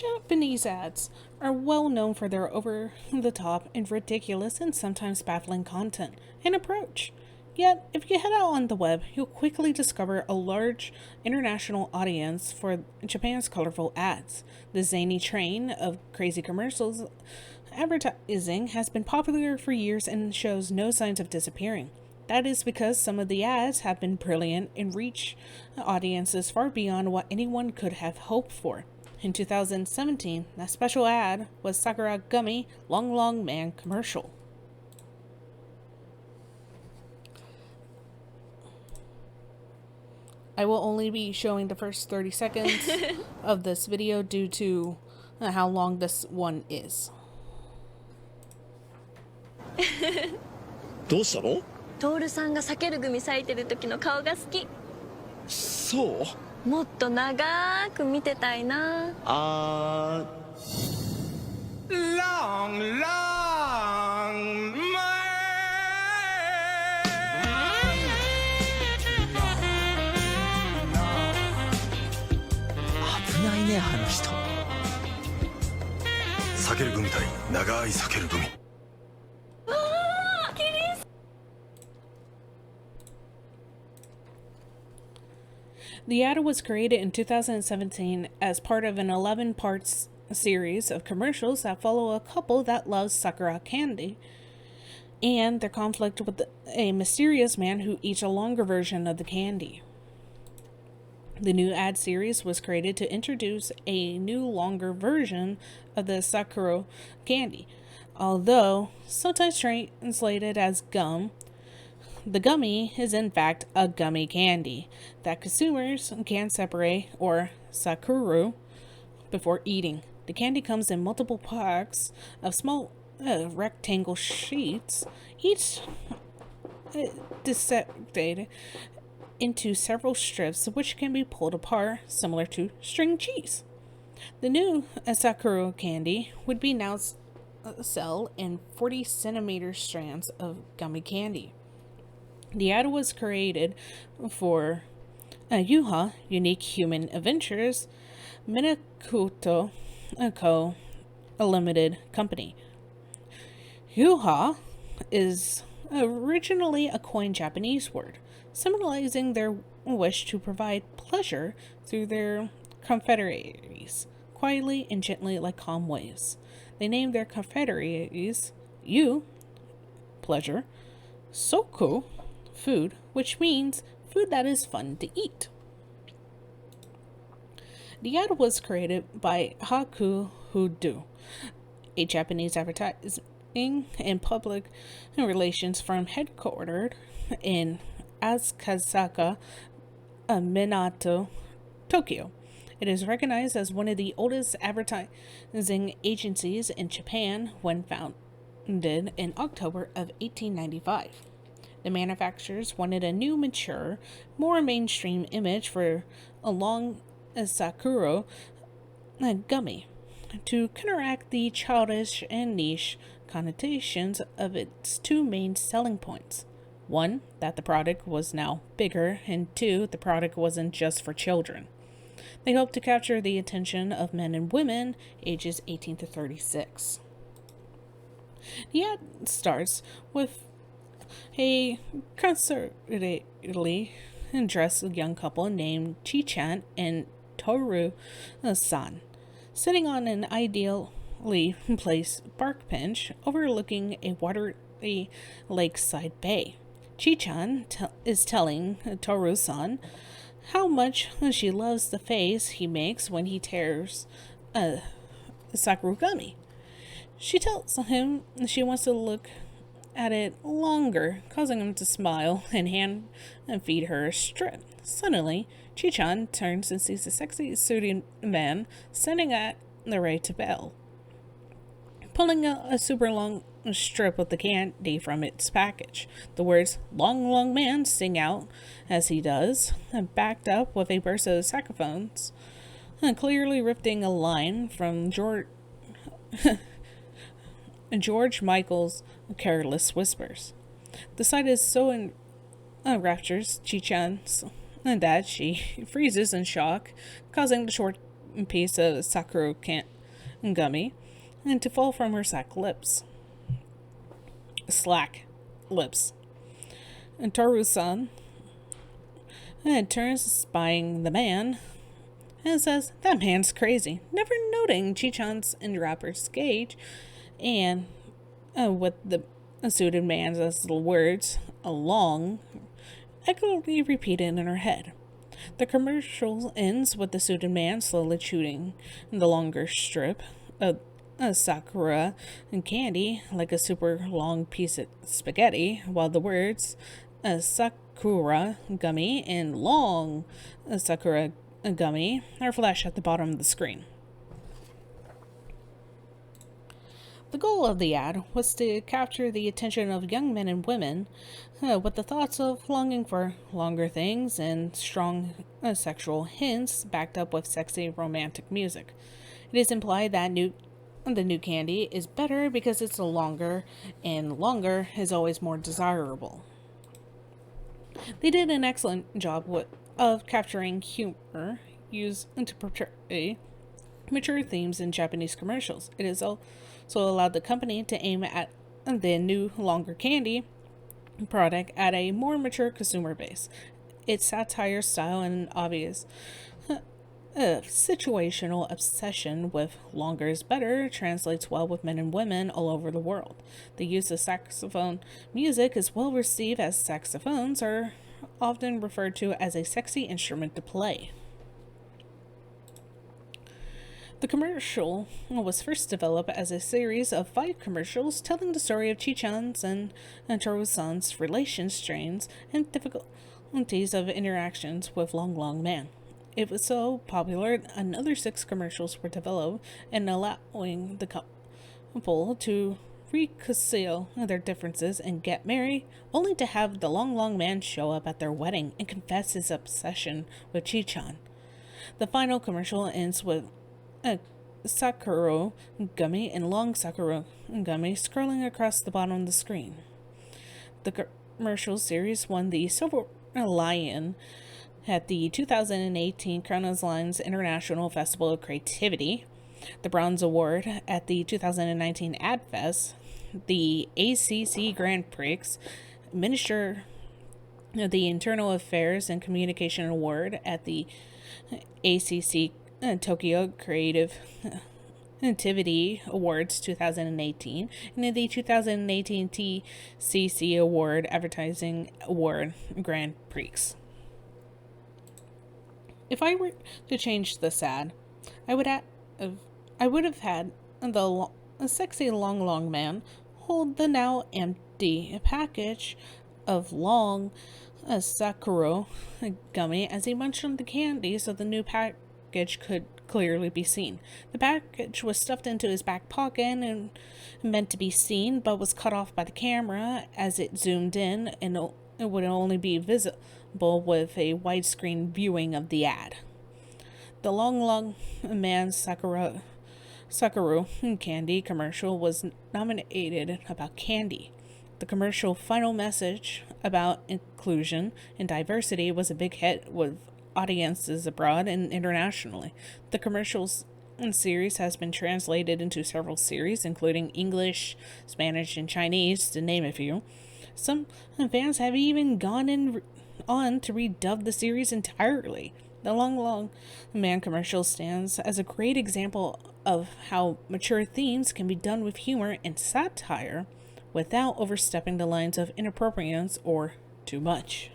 Japanese ads are well known for their over the top and ridiculous and sometimes baffling content and approach. Yet, if you head out on the web, you'll quickly discover a large international audience for Japan's colorful ads. The zany train of crazy commercials advertising has been popular for years and shows no signs of disappearing. That is because some of the ads have been brilliant and reach audiences far beyond what anyone could have hoped for. In 2017, that special ad was Sakura Gummy Long Long Man commercial. I will only be showing the first 30 seconds of this video due to how long this one is. どうしたの？トールさんが避けるグミ咲いてる時の顔が好き。そうもっと長く見てたいな。Long, long man. 危ないねあの人。避ける組対長い避ける組。The ad was created in 2017 as part of an 11 parts series of commercials that follow a couple that loves Sakura candy and their conflict with a mysterious man who eats a longer version of the candy. The new ad series was created to introduce a new longer version of the Sakura candy. Although sometimes translated as gum, the gummy is in fact a gummy candy that consumers can separate or sakuru before eating. The candy comes in multiple packs of small rectangle sheets, each dissected into several strips which can be pulled apart, similar to string cheese. The new Sakura candy would be now sell in 40 centimeter strands of gummy candy. The ad was created for Yuha, Unique Human Adventures, Minakuto Co., a limited company. Yuha is originally a coined Japanese word, symbolizing their wish to provide pleasure through their confederaries, quietly and gently like calm waves. They named their confederaries Yu, pleasure, Soku, food, which means food that is fun to eat. The ad was created by Haku Hudu, a Japanese advertising and public relations firm headquartered in Akasaka, Minato, Tokyo. It is recognized as one of the oldest advertising agencies in Japan when founded in October of 1895. The manufacturers wanted a new, mature, more mainstream image for a long Sakura gummy to counteract the childish and niche connotations of its two main selling points. One, that the product was now bigger, and two, the product wasn't just for children. They hoped to capture the attention of men and women ages 18 to 36. The ad starts with a conservatively dressed young couple named Chi-chan and Toru-san, sitting on an ideally placed park bench overlooking a watery lakeside bay. Chi-chan is telling Toru-san how much she loves the face he makes when he tears a Sakura gummy. She tells him she wants to look at it longer, causing him to smile and hand and feed her a strip. Suddenly, Chi-chan turns and sees a sexy suited man standing at the right to bell, pulling a super long strip of the candy from its package. The words "Long Long Man" sing out as he does, backed up with a burst of saxophones, clearly ripping a line from George Michael's Careless Whispers. The sight is so enraptures Chi-chan that she freezes in shock, causing the short piece of Sakura gummy and to fall from her slack lips. And Toru-san turns, spying the man, and says, "That man's crazy," never noting Chichan's rapper's gauge, and with the suited man's words, along, echoically repeated in her head. The commercial ends with the suited man slowly chewing the longer strip of Sakura and candy like a super long piece of spaghetti, while the words Sakura gummy and long Sakura gummy are flashed at the bottom of the screen. The goal of the ad was to capture the attention of young men and women with the thoughts of longing for longer things and strong sexual hints backed up with sexy romantic music. It is implied that the new candy is better because it's longer, and longer is always more desirable. They did an excellent job of capturing humor used to portray mature themes in Japanese commercials. It is also allowed the company to aim at the new longer candy product at a more mature consumer base. Its satire style and obvious situational obsession with longer is better translates well with men and women all over the world. The use of saxophone music is well received, as saxophones are often referred to as a sexy instrument to play. The commercial was first developed as a series of 5 commercials telling the story of Chichan's and Toru-san's relation strains and difficulties of interactions with Long Man. It was so popular, another 6 commercials were developed and allowing the couple to reconcile their differences and get married, only to have the Long Man show up at their wedding and confess his obsession with Chichan. The final commercial ends with Sakura gummy and long Sakura gummy scrolling across the bottom of the screen. The commercial series won the Silver Lion at the 2018 Kronos Lines International Festival of Creativity, the Bronze Award at the 2019 AdFest, the ACC Grand Prix, Minister of the Internal Affairs and Communication Award at the ACC Tokyo Creative Activity Awards 2018, and the 2018 TCC Award Advertising Award Grand Prix. If I were to change this ad, I would have had the sexy long man hold the now empty package of long Sakura gummy as he munched on the candy so the new package could clearly be seen. The package was stuffed into his back pocket and meant to be seen, but was cut off by the camera as it zoomed in, and it would only be visible with a widescreen viewing of the ad. The long man Sakura candy commercial was nominated about candy. The commercial final message about inclusion and diversity was a big hit with audiences abroad and internationally. The commercials series has been translated into several series, including English, Spanish, and Chinese, to name a few. Some fans have even gone on to redub the series entirely. The Long Man commercial stands as a great example of how mature themes can be done with humor and satire without overstepping the lines of inappropriate or too much.